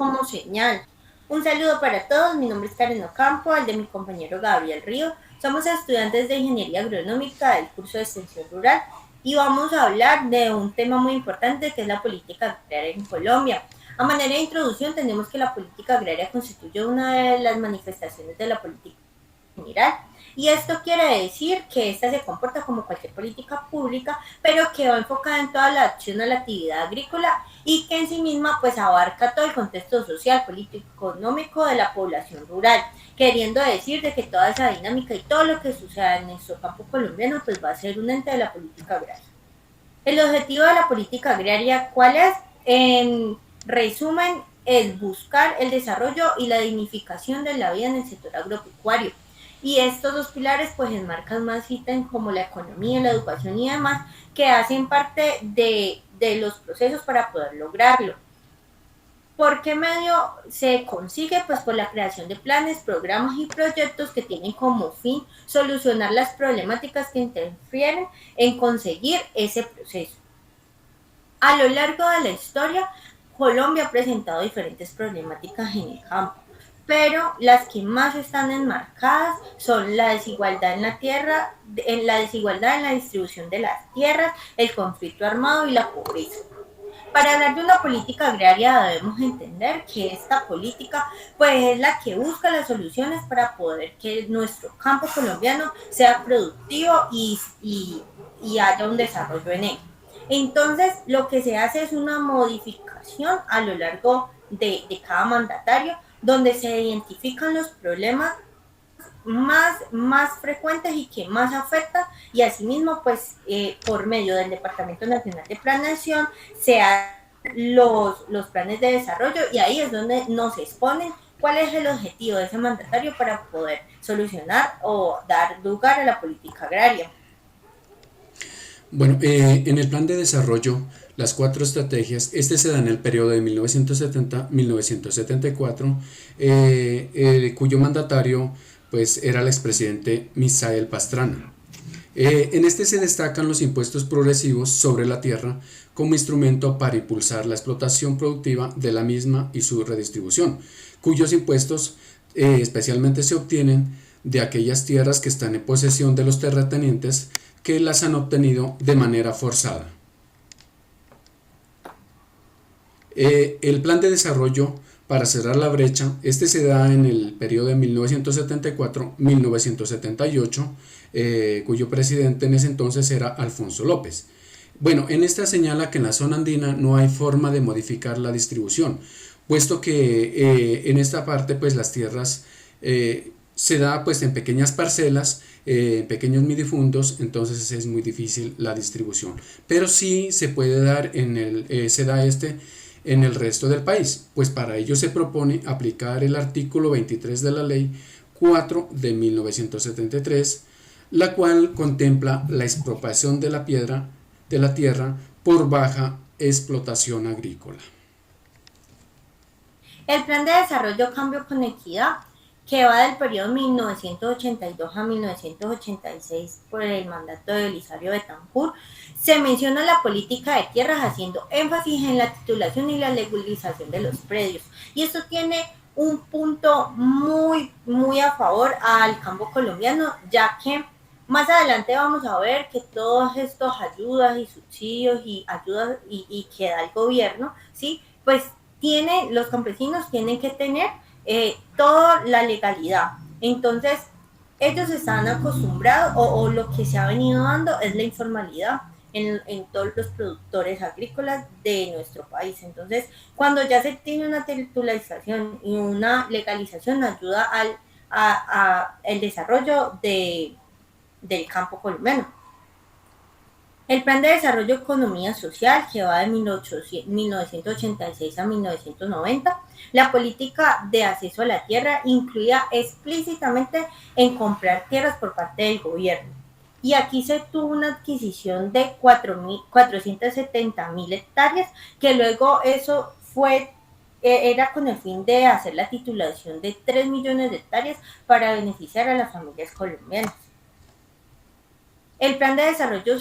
como señal. Un saludo para todos, mi nombre es Karen Ocampo, el de mi compañero Gabriel Río. Somos estudiantes de Ingeniería Agronómica del curso de Extensión Rural y vamos a hablar de un tema muy importante que es la política agraria en Colombia. A manera de introducción, tenemos que la política agraria constituye una de las manifestaciones de la política general. Y esto quiere decir que esta se comporta como cualquier política pública, pero que va enfocada en toda la acción a la actividad agrícola y que en sí misma pues abarca todo el contexto social, político, económico de la población rural, queriendo decir de que toda esa dinámica y todo lo que suceda en nuestro campo colombiano pues va a ser un ente de la política agraria. El objetivo de la política agraria, ¿cuál es? En resumen, es buscar el desarrollo y la dignificación de la vida en el sector agropecuario. Y estos dos pilares pues enmarcan más ítems como la economía, la educación y demás, que hacen parte de los procesos para poder lograrlo. ¿Por qué medio se consigue? Pues por la creación de planes, programas y proyectos que tienen como fin solucionar las problemáticas que interfieren en conseguir ese proceso. A lo largo de la historia, Colombia ha presentado diferentes problemáticas en el campo, pero las que más están enmarcadas son la desigualdad en la tierra, en la desigualdad en la distribución de las tierras, el conflicto armado y la pobreza. Para hablar de una política agraria debemos entender que esta política pues es la que busca las soluciones para poder que nuestro campo colombiano sea productivo y haya un desarrollo en él. Entonces lo que se hace es una modificación a lo largo de cada mandatario donde se identifican los problemas más frecuentes y que más afectan y asimismo pues por medio del Departamento Nacional de Planeación se hacen los planes de desarrollo y ahí es donde nos exponen cuál es el objetivo de ese mandatario para poder solucionar o dar lugar a la política agraria. Bueno, en el plan de desarrollo, las cuatro estrategias, este se da en el periodo de 1970-1974, cuyo mandatario pues era el expresidente Misael Pastrana. En este se destacan los impuestos progresivos sobre la tierra como instrumento para impulsar la explotación productiva de la misma y su redistribución, cuyos impuestos especialmente se obtienen de aquellas tierras que están en posesión de los terratenientes que las han obtenido de manera forzada. El plan de desarrollo para cerrar la brecha, este se da en el periodo de 1974-1978, cuyo presidente en ese entonces era Alfonso López. Bueno, en esta señala que en la zona andina no hay forma de modificar la distribución, puesto que en esta parte pues las tierras se da pues en pequeñas parcelas, pequeños minifundos, entonces es muy difícil la distribución, pero sí se puede dar se da en el resto del país, pues para ello se propone aplicar el artículo 23 de la ley 4 de 1973, la cual contempla la expropiación de la tierra por baja explotación agrícola. El Plan de Desarrollo Cambio con Equidad, que va del periodo 1982 a 1986 por el mandato de Elisario Betancur, se menciona la política de tierras haciendo énfasis en la titulación y la legalización de los predios. Y esto tiene un punto muy a favor al campo colombiano, ya que más adelante vamos a ver que todos estos ayudas y subsidios y ayudas y que da el gobierno, ¿sí? Pues los campesinos tienen que tener toda la legalidad. Entonces, ellos están acostumbrados o lo que se ha venido dando es la informalidad en todos los productores agrícolas de nuestro país. Entonces, cuando ya se tiene una titularización y una legalización, ayuda el desarrollo del campo colombiano. El Plan de Desarrollo Economía Social, que va de 1986 a 1990, la política de acceso a la tierra incluía explícitamente en comprar tierras por parte del gobierno. Y aquí se tuvo una adquisición de 470.000 hectáreas, que luego eso era con el fin de hacer la titulación de 3 millones de hectáreas para beneficiar a las familias colombianas. El plan de desarrollo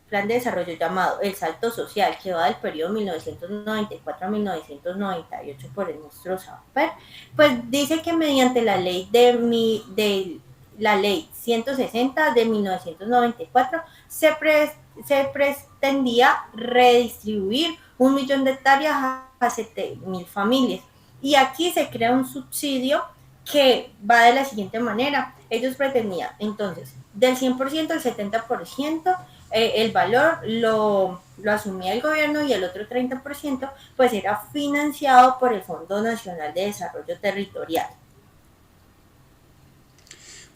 plan de desarrollo llamado El Salto Social, que va del periodo 1994 a 1998 por el ministro Samper, pues dice que mediante la ley de la ley 160 de 1994 se pretendía redistribuir 1 millón de hectáreas a 7.000 familias. Y aquí se crea un subsidio que va de la siguiente manera. Ellos pretendían entonces del 100% al 70% el valor lo asumía el gobierno y el otro 30% pues era financiado por el Fondo Nacional de Desarrollo Territorial.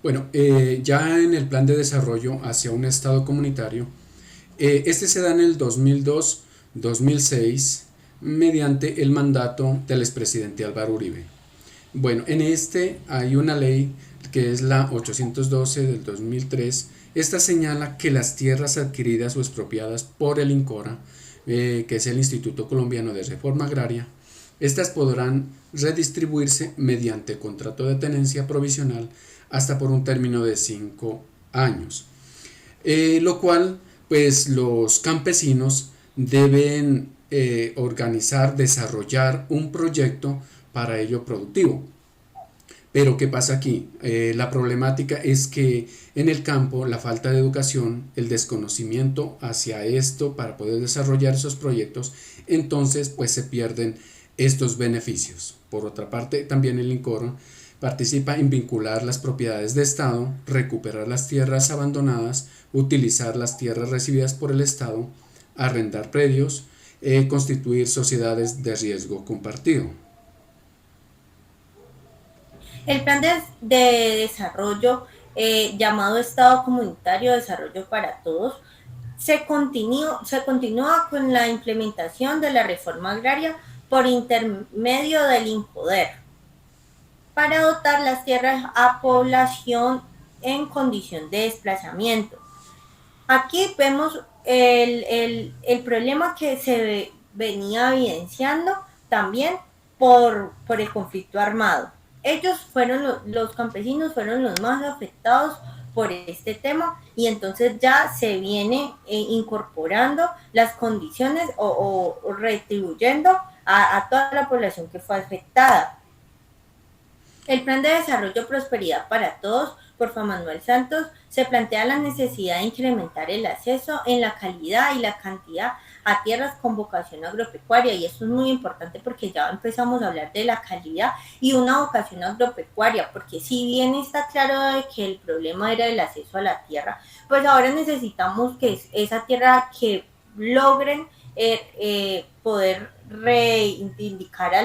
Bueno, ya en el plan de desarrollo hacia un Estado comunitario, este se da en el 2002-2006 mediante el mandato del expresidente Álvaro Uribe. Bueno, en este hay una ley que es la 812 del 2003. Esta señala que las tierras adquiridas o expropiadas por el INCORA, que es el Instituto Colombiano de Reforma Agraria, estas podrán redistribuirse mediante contrato de tenencia provisional hasta por un término de 5 años. Lo cual, pues los campesinos deben organizar, desarrollar un proyecto para ello productivo. Pero ¿qué pasa aquí? La problemática es que en el campo la falta de educación, el desconocimiento hacia esto para poder desarrollar esos proyectos, entonces pues se pierden estos beneficios. Por otra parte, también el INCORA participa en vincular las propiedades de Estado, recuperar las tierras abandonadas, utilizar las tierras recibidas por el Estado, arrendar predios, constituir sociedades de riesgo compartido. El plan de desarrollo llamado Estado Comunitario de Desarrollo para Todos se continúa con la implementación de la reforma agraria por intermedio del INPODER para dotar las tierras a población en condición de desplazamiento. Aquí vemos el problema que se venía evidenciando también por el conflicto armado. Ellos fueron, los campesinos fueron los más afectados por este tema y entonces ya se viene incorporando las condiciones o retribuyendo a toda la población que fue afectada. El Plan de Desarrollo Prosperidad para Todos por Juan Manuel Santos se plantea la necesidad de incrementar el acceso en la calidad y la cantidad a tierras con vocación agropecuaria, y esto es muy importante porque ya empezamos a hablar de la calidad y una vocación agropecuaria, porque si bien está claro de que el problema era el acceso a la tierra, pues ahora necesitamos que esa tierra que logren poder reivindicar a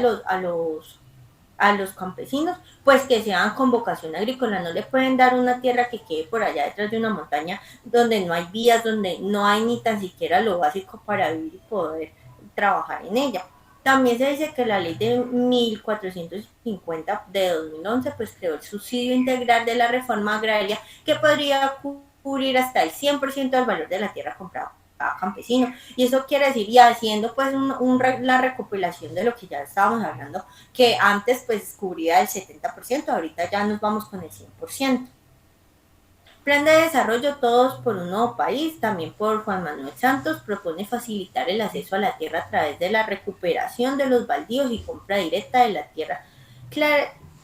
los campesinos, pues que sean con vocación agrícola. No le pueden dar una tierra que quede por allá detrás de una montaña donde no hay vías, donde no hay ni tan siquiera lo básico para vivir y poder trabajar en ella. También se dice que la ley de 1450 de 2011 pues creó el subsidio integral de la reforma agraria que podría cubrir hasta el 100% del valor de la tierra comprada a campesino, y eso quiere decir, y haciendo pues la recopilación de lo que ya estábamos hablando, que antes pues cubría el 70%, ahorita ya nos vamos con el 100%. Plan de Desarrollo Todos por un Nuevo País, también por Juan Manuel Santos, propone facilitar el acceso a la tierra a través de la recuperación de los baldíos y compra directa de la tierra,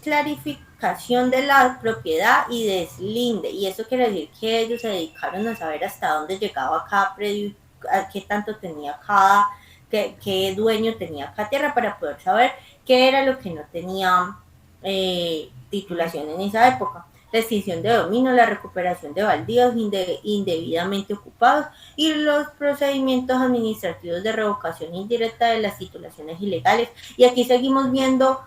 clarificación de la propiedad y deslinde, y eso quiere decir que ellos se dedicaron a saber hasta dónde llegaba cada predio, a qué tanto tenía qué dueño tenía cada tierra, para poder saber qué era lo que no tenía titulación en esa época. La extinción de dominio, la recuperación de baldíos indebidamente ocupados y los procedimientos administrativos de revocación indirecta de las titulaciones ilegales. Y aquí seguimos viendo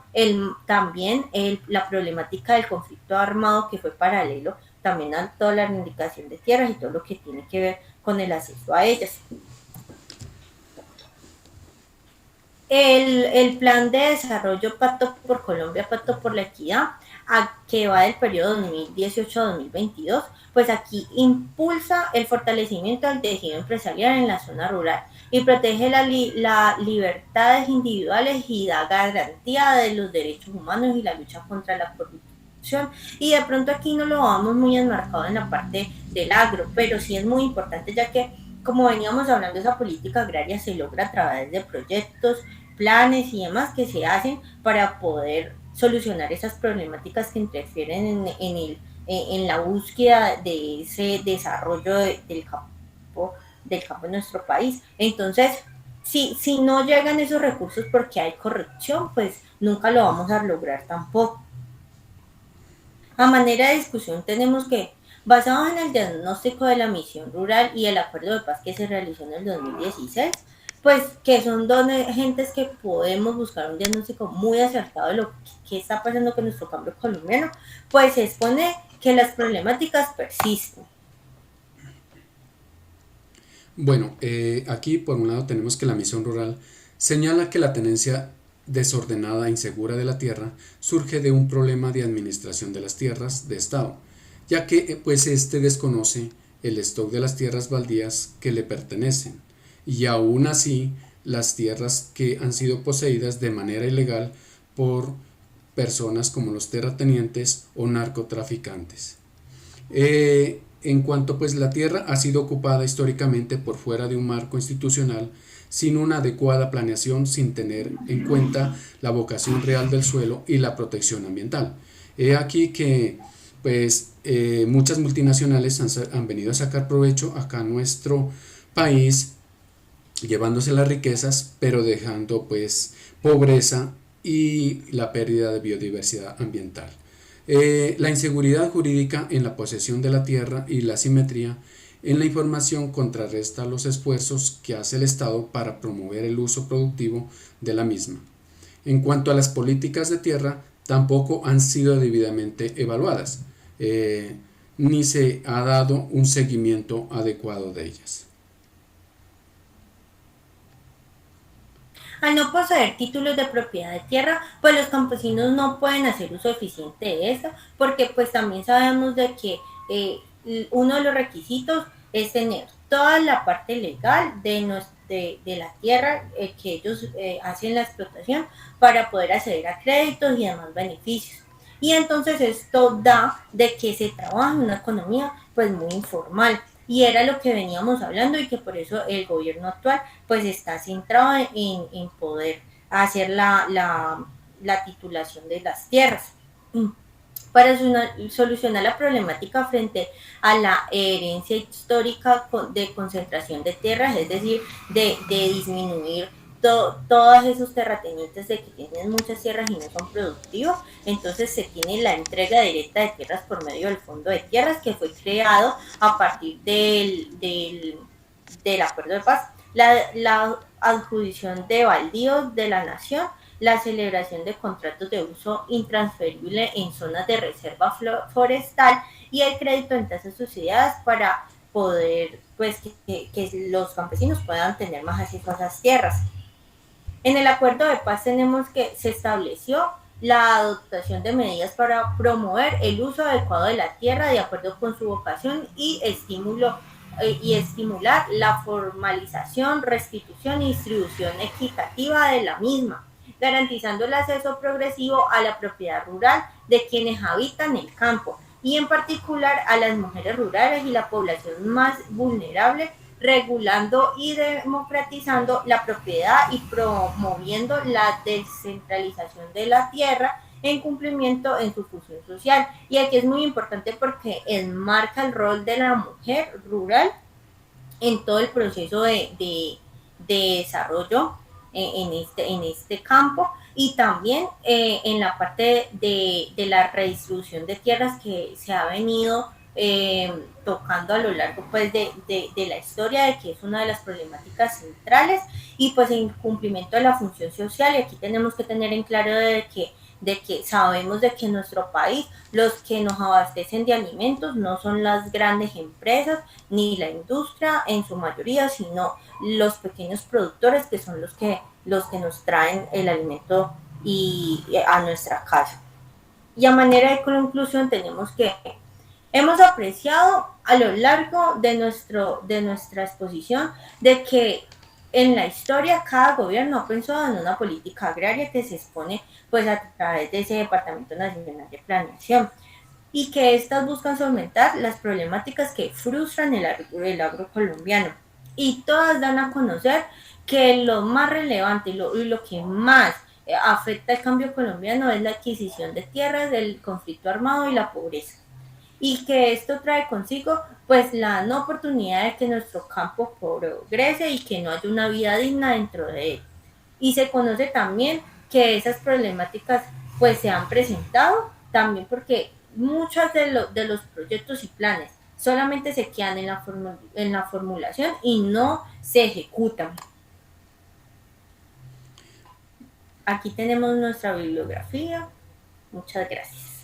también la problemática del conflicto armado, que fue paralelo también a toda la reivindicación de tierras y todo lo que tiene que ver con el acceso a ellas. El Plan de Desarrollo Pacto por Colombia, Pacto por la Equidad, que va del periodo 2018 a 2022, pues aquí impulsa el fortalecimiento del tejido empresarial en la zona rural y protege las libertades individuales y da garantía de los derechos humanos y la lucha contra la corrupción. Y de pronto aquí no lo vamos muy enmarcado en la parte del agro, pero sí es muy importante, ya que como veníamos hablando, esa política agraria se logra a través de proyectos, planes y demás que se hacen para poder solucionar esas problemáticas que interfieren en la búsqueda de ese desarrollo del campo en nuestro país. Entonces, si no llegan esos recursos porque hay corrupción, pues nunca lo vamos a lograr tampoco. A manera de discusión tenemos que, basados en el diagnóstico de la misión rural y el acuerdo de paz que se realizó en el 2016, pues que son dos gentes que podemos buscar un diagnóstico muy acertado de lo que está pasando con nuestro cambio colombiano, pues se expone que las problemáticas persisten. Bueno, aquí por un lado tenemos que la misión rural señala que la tenencia desordenada e insegura de la tierra surge de un problema de administración de las tierras de Estado, ya que pues este desconoce el stock de las tierras baldías que le pertenecen y aún así las tierras que han sido poseídas de manera ilegal por personas como los terratenientes o narcotraficantes. En cuanto pues la tierra ha sido ocupada históricamente por fuera de un marco institucional, sin una adecuada planeación, sin tener en cuenta la vocación real del suelo y la protección ambiental. He aquí que pues muchas multinacionales han venido a sacar provecho acá en nuestro país, llevándose las riquezas, pero dejando pues pobreza y la pérdida de biodiversidad ambiental. La inseguridad jurídica en la posesión de la tierra y la asimetría en la información contrarresta los esfuerzos que hace el Estado para promover el uso productivo de la misma. En cuanto a las políticas de tierra, tampoco han sido debidamente evaluadas, ni se ha dado un seguimiento adecuado de ellas. Al no poseer títulos de propiedad de tierra, pues los campesinos no pueden hacer uso eficiente de esta, porque pues también sabemos de que uno de los requisitos es tener toda la parte legal de la tierra que ellos hacen la explotación para poder acceder a créditos y demás beneficios. Y entonces esto da de que se trabaja en una economía pues muy informal. Y era lo que veníamos hablando y que por eso el gobierno actual pues está centrado en poder hacer la titulación de las tierras. Para solucionar la problemática frente a la herencia histórica de concentración de tierras, es decir, de disminuir todos esos terratenientes de que tienen muchas tierras y no son productivos, entonces se tiene la entrega directa de tierras por medio del Fondo de Tierras que fue creado a partir del Acuerdo de Paz, la adjudicación de baldíos de la nación, la celebración de contratos de uso intransferible en zonas de reserva forestal y el crédito en tasas subsidiadas para poder pues que los campesinos puedan tener más acceso a esas tierras. En el acuerdo de paz tenemos que se estableció la adoptación de medidas para promover el uso adecuado de la tierra de acuerdo con su vocación y estimular la formalización, restitución y distribución equitativa de la misma, garantizando el acceso progresivo a la propiedad rural de quienes habitan el campo y en particular a las mujeres rurales y la población más vulnerable, regulando y democratizando la propiedad y promoviendo la descentralización de la tierra en cumplimiento en su función social. Y aquí es muy importante porque enmarca el rol de la mujer rural en todo el proceso de desarrollo en este campo y también en la parte de la redistribución de tierras que se ha venido tocando a lo largo pues de la historia, de que es una de las problemáticas centrales y pues en cumplimiento de la función social. Y aquí tenemos que tener en claro de que sabemos de que en nuestro país los que nos abastecen de alimentos no son las grandes empresas ni la industria en su mayoría, sino los pequeños productores que son los que nos traen el alimento a nuestra casa. Y a manera de conclusión tenemos que hemos apreciado a lo largo de nuestra exposición de que en la historia cada gobierno ha pensado en una política agraria que se expone pues a través de ese Departamento Nacional de Planeación y que estas buscan solventar las problemáticas que frustran el agro colombiano. y todas dan a conocer que lo más relevante y lo que más afecta el cambio colombiano es la adquisición de tierras, del conflicto armado y la pobreza. Y que esto trae consigo pues la no oportunidad de que nuestro campo progrese y que no haya una vida digna dentro de él. Y se conoce también que esas problemáticas pues se han presentado también porque muchos de los proyectos y planes solamente se quedan en la formulación y no se ejecutan. Aquí tenemos nuestra bibliografía. Muchas gracias.